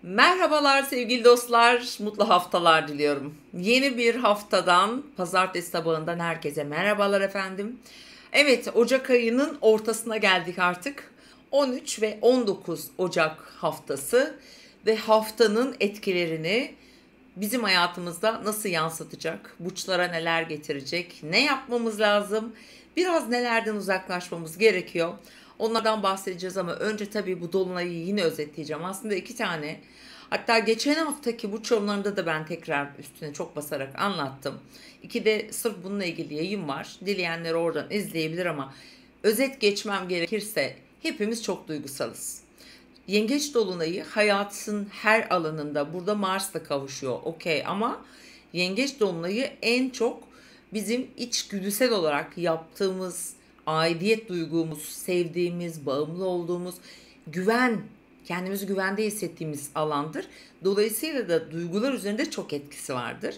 Merhabalar sevgili dostlar, mutlu haftalar diliyorum. Yeni bir haftadan, pazartesi sabahından herkese merhabalar efendim. Evet, Ocak ayının ortasına geldik artık. 13 ve 19 Ocak haftası ve haftanın etkilerini bizim hayatımızda nasıl yansıtacak, burçlara neler getirecek, ne yapmamız lazım, biraz nelerden uzaklaşmamız gerekiyor. Onlardan bahsedeceğiz ama önce tabii bu dolunayı yine özetleyeceğim. Aslında iki tane. Hatta geçen haftaki burç yorumlarında da ben tekrar üstüne çok basarak anlattım. İki de sırf bununla ilgili yayın var. Dileyenler oradan izleyebilir ama özet geçmem gerekirse hepimiz çok duygusalız. Yengeç dolunayı hayatın her alanında burada Mars'la kavuşuyor. Okey ama Yengeç dolunayı en çok bizim içgüdüsel olarak yaptığımız aidiyet duygumuz, sevdiğimiz, bağımlı olduğumuz, güven, kendimizi güvende hissettiğimiz alandır. Dolayısıyla da duygular üzerinde çok etkisi vardır.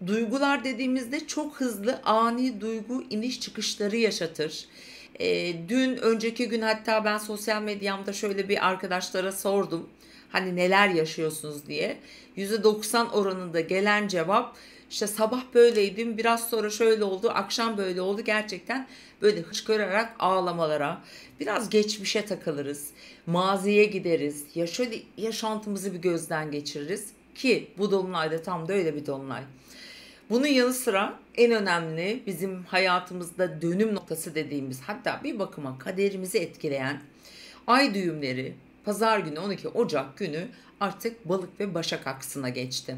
Duygular dediğimizde çok hızlı ani duygu iniş çıkışları yaşatır. Dün önceki gün hatta ben sosyal medyamda şöyle bir arkadaşlara sordum. Hani neler yaşıyorsunuz diye. %90 oranında gelen cevap işte sabah böyleydim, biraz sonra şöyle oldu, akşam böyle oldu. Gerçekten böyle hıçkırarak ağlamalara, biraz geçmişe takılırız, maziye gideriz, ya şöyle yaşantımızı bir gözden geçiririz ki bu dolunayda tam da öyle bir dolunay. Bunun yanı sıra en önemli bizim hayatımızda dönüm noktası dediğimiz hatta bir bakıma kaderimizi etkileyen ay düğümleri pazar günü 12 Ocak günü artık balık ve başak aksına geçti.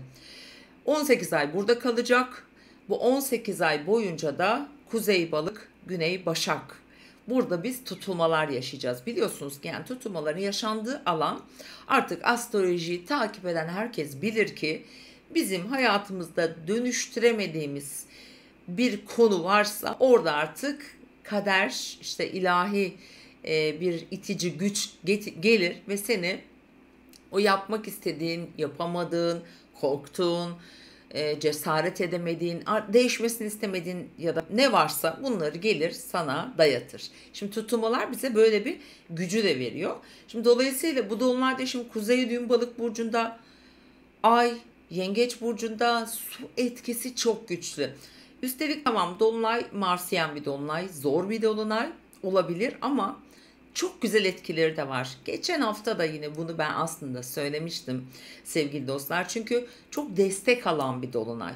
18 ay burada kalacak. Bu 18 ay boyunca da kuzey balık, güney başak. Burada biz tutulmalar yaşayacağız. Biliyorsunuz ki yani tutulmaların yaşandığı alan artık astrolojiyi takip eden herkes bilir ki bizim hayatımızda dönüştüremediğimiz bir konu varsa orada artık kader işte ilahi bir itici güç gelir ve seni o yapmak istediğin, yapamadığın, korktuğun, cesaret edemediğin, değişmesini istemediğin ya da ne varsa bunları gelir sana dayatır. Şimdi tutulmalar bize böyle bir gücü de veriyor. Şimdi dolayısıyla bu dolunayda şimdi Kuzey Düğüm Balık burcunda, Ay Yengeç burcunda su etkisi çok güçlü. Üstelik tamam dolunay Marsiyen bir dolunay, zor bir dolunay olabilir ama çok güzel etkileri de var. Geçen hafta da yine bunu ben aslında söylemiştim sevgili dostlar. Çünkü çok destek alan bir dolunay.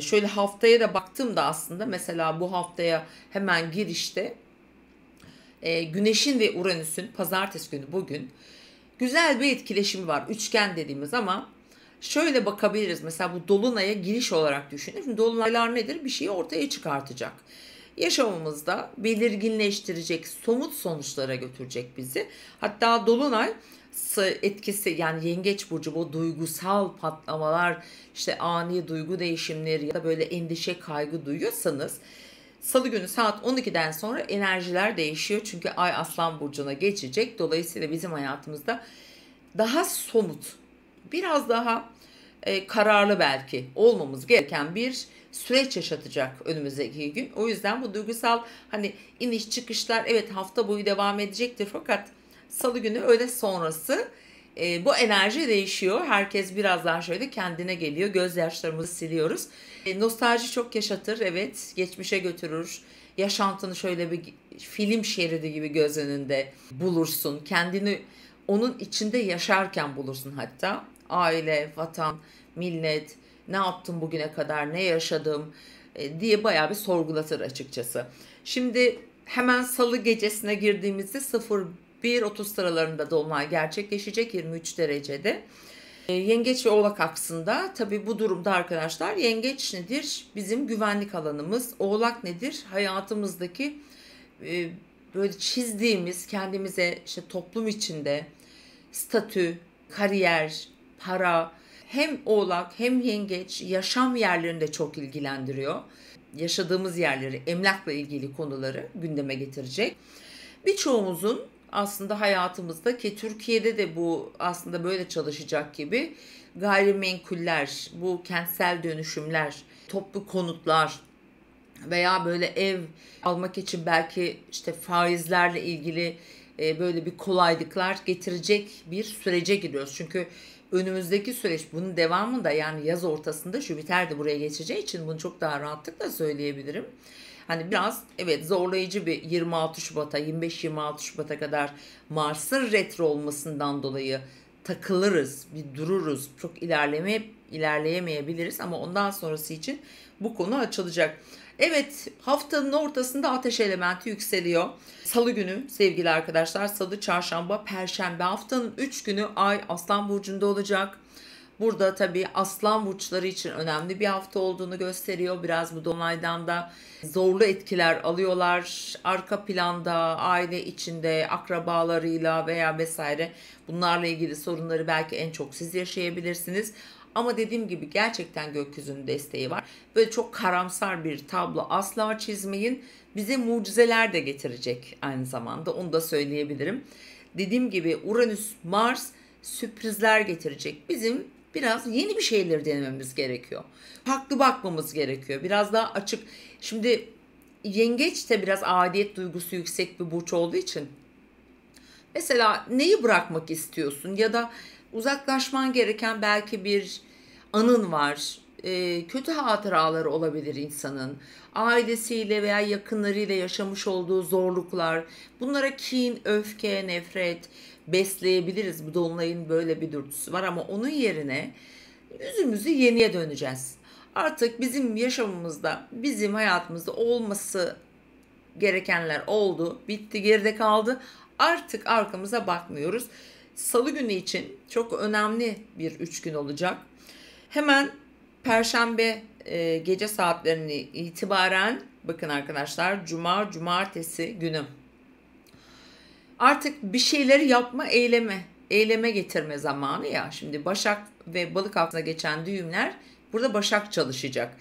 Şöyle haftaya da baktığımda aslında mesela bu haftaya hemen girişte Güneş'in ve Uranüs'ün pazartesi günü bugün güzel bir etkileşimi var. Üçgen dediğimiz ama şöyle bakabiliriz. Mesela bu dolunaya giriş olarak düşünün. Şimdi dolunaylar nedir? Bir şeyi ortaya çıkartacak. Yaşamımızda belirginleştirecek, somut sonuçlara götürecek bizi. Hatta dolunay etkisi yani yengeç burcu bu duygusal patlamalar, işte ani duygu değişimleri ya da böyle endişe, kaygı duyuyorsanız Salı günü saat 12'den sonra enerjiler değişiyor. Çünkü Ay Aslan burcuna geçecek. Dolayısıyla bizim hayatımızda daha somut, biraz daha kararlı belki olmamız gereken bir süreç yaşatacak önümüzdeki gün. O yüzden bu duygusal hani iniş çıkışlar evet hafta boyu devam edecektir fakat Salı günü öğle sonrası bu enerji değişiyor. Herkes biraz daha şöyle kendine geliyor. Gözyaşlarımızı siliyoruz. Nostalji çok yaşatır. Evet, geçmişe götürür. Yaşantını şöyle bir film şeridi gibi göz önünde bulursun. Kendini onun içinde yaşarken bulursun hatta. Aile, vatan, millet, ne yaptım bugüne kadar, ne yaşadım diye bayağı bir sorgulatır açıkçası. Şimdi hemen salı gecesine girdiğimizde 01.30 sıralarında dolunay gerçekleşecek 23 derecede. Yengeç ve Oğlak aksında. Tabii bu durumda arkadaşlar yengeç nedir? Bizim güvenlik alanımız. Oğlak nedir? Hayatımızdaki böyle çizdiğimiz kendimize işte toplum içinde statü, kariyer, para hem Oğlak hem Yengeç yaşam yerlerinde çok ilgilendiriyor. Yaşadığımız yerleri, emlakla ilgili konuları gündeme getirecek. Birçoğumuzun aslında hayatımızda ki Türkiye'de de bu aslında böyle çalışacak gibi gayrimenkuller, bu kentsel dönüşümler, toplu konutlar veya böyle ev almak için belki işte faizlerle ilgili böyle bir kolaylıklar getirecek bir sürece giriyoruz. Çünkü önümüzdeki süreç bunun devamında, yani yaz ortasında Jüpiter de buraya geçeceği için bunu çok daha rahatlıkla söyleyebilirim. Hani biraz evet zorlayıcı bir 26 Şubat'a 25-26 Şubat'a kadar Mars'ın retro olmasından dolayı takılırız, bir dururuz. Çok ilerleyemeyebiliriz ama ondan sonrası için bu konu açılacak. Evet, haftanın ortasında ateş elementi yükseliyor. Salı günü sevgili arkadaşlar, salı, çarşamba, perşembe, haftanın 3 günü ay Aslan Burcu'nda olacak. Burada tabii aslan burçları için önemli bir hafta olduğunu gösteriyor. Biraz bu dolunaydan da zorlu etkiler alıyorlar. Arka planda, aile içinde, akrabalarıyla veya vesaire bunlarla ilgili sorunları belki en çok siz yaşayabilirsiniz. Ama dediğim gibi gerçekten gökyüzünün desteği var. Böyle çok karamsar bir tablo asla çizmeyin. Bize mucizeler de getirecek aynı zamanda, onu da söyleyebilirim. Dediğim gibi Uranüs, Mars sürprizler getirecek. Bizim biraz yeni bir şeyleri denememiz gerekiyor. Farklı bakmamız gerekiyor. Biraz daha açık. Şimdi yengeç de biraz aidiyet duygusu yüksek bir burç olduğu için mesela neyi bırakmak istiyorsun ya da uzaklaşman gereken belki bir anın var. Kötü hatıraları olabilir insanın. Ailesiyle veya yakınlarıyla yaşamış olduğu zorluklar. Bunlara kin, öfke, nefret besleyebiliriz. Bu dolunayın böyle bir dürtüsü var ama onun yerine yüzümüzü yeniye döneceğiz. Artık bizim yaşamımızda, bizim hayatımızda olması gerekenler oldu, bitti, geride kaldı. Artık arkamıza bakmıyoruz. Salı günü için çok önemli bir 3 gün olacak. Hemen Perşembe gece saatlerini itibaren bakın arkadaşlar, Cuma, Cumartesi günü artık bir şeyleri yapma, eyleme getirme zamanı ya. Şimdi Başak ve Balık haftasına geçen düğümler burada Başak çalışacak.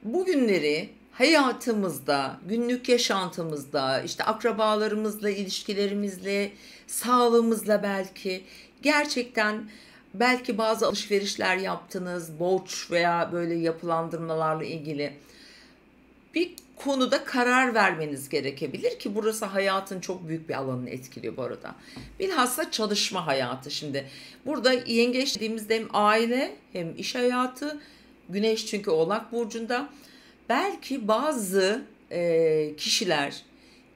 Bugünleri hayatımızda, günlük yaşantımızda, işte akrabalarımızla, ilişkilerimizle, sağlığımızla gerçekten belki bazı alışverişler yaptınız, borç veya böyle yapılandırmalarla ilgili bir konuda karar vermeniz gerekebilir ki burası hayatın çok büyük bir alanını etkiliyor bu arada. Bilhassa çalışma hayatı şimdi. Burada yengeç dediğimizde hem aile hem iş hayatı, Güneş çünkü Oğlak Burcu'nda. Belki bazı kişiler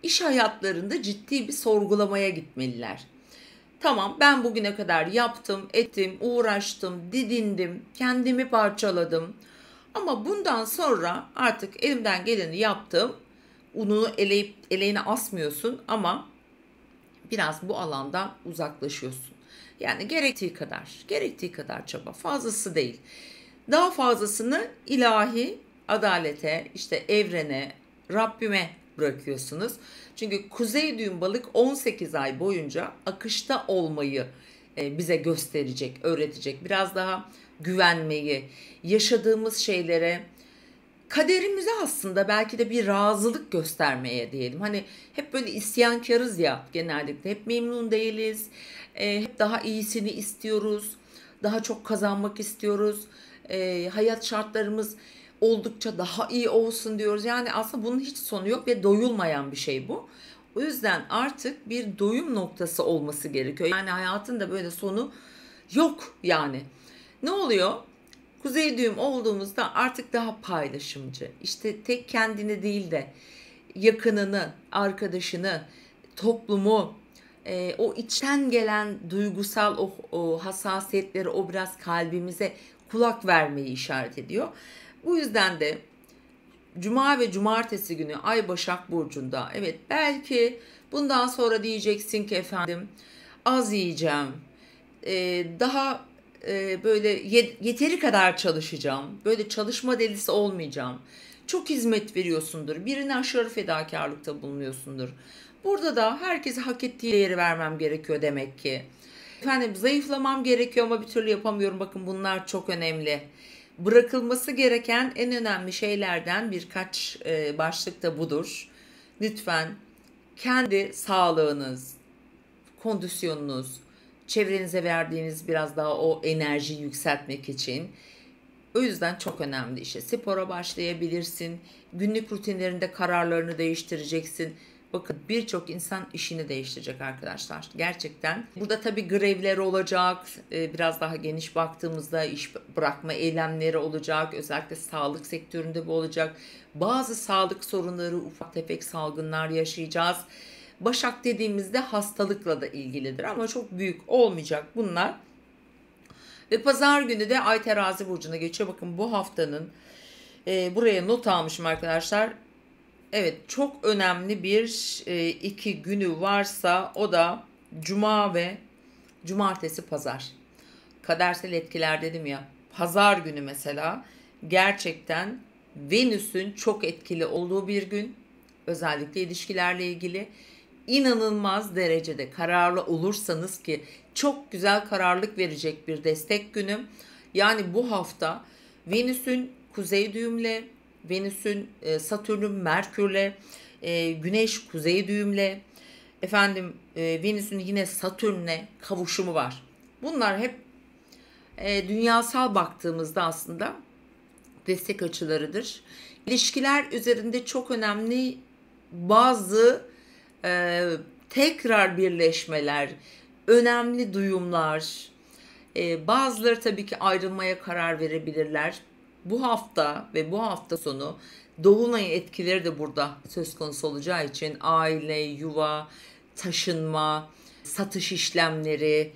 iş hayatlarında ciddi bir sorgulamaya gitmeliler. Tamam, ben bugüne kadar yaptım, ettim, uğraştım, didindim, kendimi parçaladım. Ama bundan sonra artık elimden geleni yaptım. Ununu eleğine asmıyorsun ama biraz bu alandan uzaklaşıyorsun. Yani gerektiği kadar çaba, fazlası değil. Daha fazlasını ilahi adalete, işte evrene, Rabbime bırakıyorsunuz. Çünkü Kuzey Düğüm Balık 18 ay boyunca akışta olmayı bize gösterecek, öğretecek. Biraz daha güvenmeyi, yaşadığımız şeylere, kaderimize aslında belki de bir razılık göstermeye diyelim. Hani hep böyle isyankarız ya genellikle. Hep memnun değiliz. Hep daha iyisini istiyoruz. Daha çok kazanmak istiyoruz. Hayat şartlarımız oldukça daha iyi olsun diyoruz. Yani aslında bunun hiç sonu yok ve doyulmayan bir şey bu. O yüzden artık bir doyum noktası olması gerekiyor. Yani hayatın da böyle sonu yok yani. Ne oluyor? Kuzey düğüm olduğumuzda artık daha paylaşımcı. İşte tek kendini değil de yakınını, arkadaşını, toplumu, o içten gelen duygusal o hassasiyetleri, o biraz kalbimize kulak vermeyi işaret ediyor. Bu yüzden de Cuma ve Cumartesi günü Ay Başak Burcu'nda. Evet, belki bundan sonra diyeceksin ki efendim az yiyeceğim, daha böyle yeteri kadar çalışacağım, böyle çalışma delisi olmayacağım. Çok hizmet veriyorsundur, birine aşırı fedakarlıkta bulunuyorsundur. Burada da herkese hak ettiği yeri vermem gerekiyor demek ki. Efendim zayıflamam gerekiyor ama bir türlü yapamıyorum. Bakın bunlar çok önemli. Bırakılması gereken en önemli şeylerden birkaç başlık da budur. Lütfen kendi sağlığınız, kondisyonunuz, çevrenize verdiğiniz biraz daha o enerjiyi yükseltmek için. O yüzden çok önemli işte. Spora başlayabilirsin. Günlük rutinlerinde kararlarını değiştireceksin. bakın birçok insan işini değiştirecek arkadaşlar. Gerçekten. Burada tabii grevler olacak. Biraz daha geniş baktığımızda iş bırakma eylemleri olacak. Özellikle sağlık sektöründe bu olacak. Bazı sağlık sorunları, ufak tefek salgınlar yaşayacağız. Başak dediğimizde hastalıkla da ilgilidir ama çok büyük olmayacak bunlar. Ve pazar günü de Ay Terazi burcuna geçiyor. Bakın bu haftanın buraya not almışım arkadaşlar. Evet, çok önemli bir iki günü varsa o da Cuma ve Cumartesi Pazar. Kadersel etkiler dedim ya. Pazar günü mesela gerçekten Venüs'ün çok etkili olduğu bir gün. Özellikle ilişkilerle ilgili inanılmaz derecede kararlı olursanız ki çok güzel kararlılık verecek bir destek günü. Yani bu hafta Venüs'ün kuzey düğümle, Venüs'ün Satürn'ün Merkür'le, Güneş kuzey düğümle, Venüs'ün yine Satürn'le kavuşumu var. Bunlar hep dünyasal baktığımızda aslında destek açılarıdır. İlişkiler üzerinde çok önemli bazı tekrar birleşmeler, önemli duyumlar, bazıları tabii ki ayrılmaya karar verebilirler. Bu hafta ve bu hafta sonu Dolunay etkileri de burada söz konusu olacağı için aile, yuva, taşınma, satış işlemleri,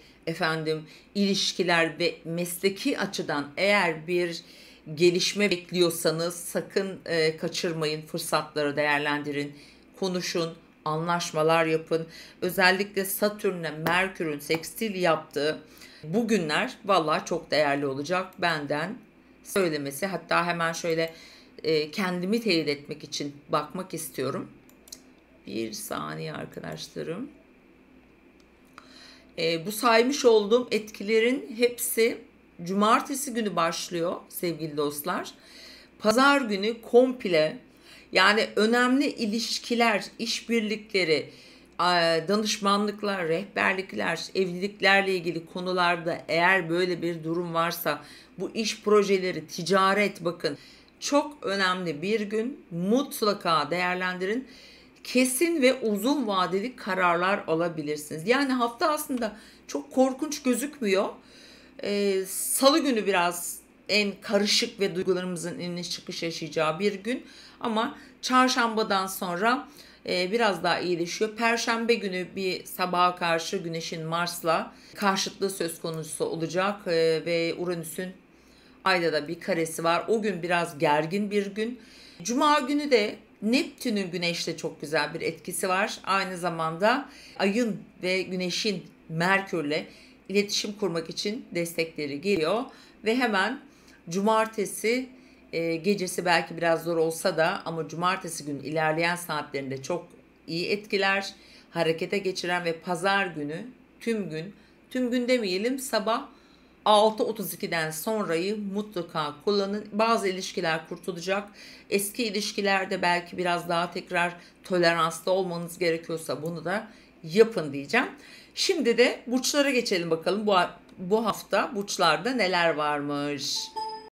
ilişkiler ve mesleki açıdan eğer bir gelişme bekliyorsanız sakın kaçırmayın, fırsatları değerlendirin, konuşun, anlaşmalar yapın. Özellikle Satürn'le Merkür'ün sekstil yaptığı bu günler vallahi çok değerli olacak benden söylemesi. Hatta hemen şöyle kendimi teyit etmek için bakmak istiyorum. Bir saniye arkadaşlarım. Bu saymış olduğum etkilerin hepsi Cumartesi günü başlıyor sevgili dostlar. Pazar günü komple, yani önemli ilişkiler, işbirlikleri, danışmanlıklar, rehberlikler, evliliklerle ilgili konularda eğer böyle bir durum varsa bu iş projeleri, ticaret, bakın çok önemli bir gün, mutlaka değerlendirin. Kesin ve uzun vadeli kararlar alabilirsiniz. Yani hafta aslında çok korkunç gözükmüyor. Salı günü biraz en karışık ve duygularımızın iniş çıkış yaşayacağı bir gün. Ama çarşambadan sonra biraz daha iyileşiyor. Perşembe günü bir sabaha karşı Güneş'in Mars'la karşıtlığı söz konusu olacak. Ve Uranüs'ün Ay'da da bir karesi var. O gün biraz gergin bir gün. Cuma günü de Neptün'ün Güneş'te çok güzel bir etkisi var. Aynı zamanda Ay'ın ve Güneş'in Merkür'le iletişim kurmak için destekleri geliyor. Ve hemen Cumartesi gecesi belki biraz zor olsa da ama Cumartesi günü ilerleyen saatlerinde çok iyi etkiler. Harekete geçiren ve Pazar günü tüm gün demeyelim, sabah 6.32'den sonrayı mutlaka kullanın. Bazı ilişkiler kurtulacak. Eski ilişkilerde belki biraz daha tekrar toleranslı olmanız gerekiyorsa bunu da yapın diyeceğim. Şimdi de burçlara geçelim bakalım. Bu hafta burçlarda neler varmış.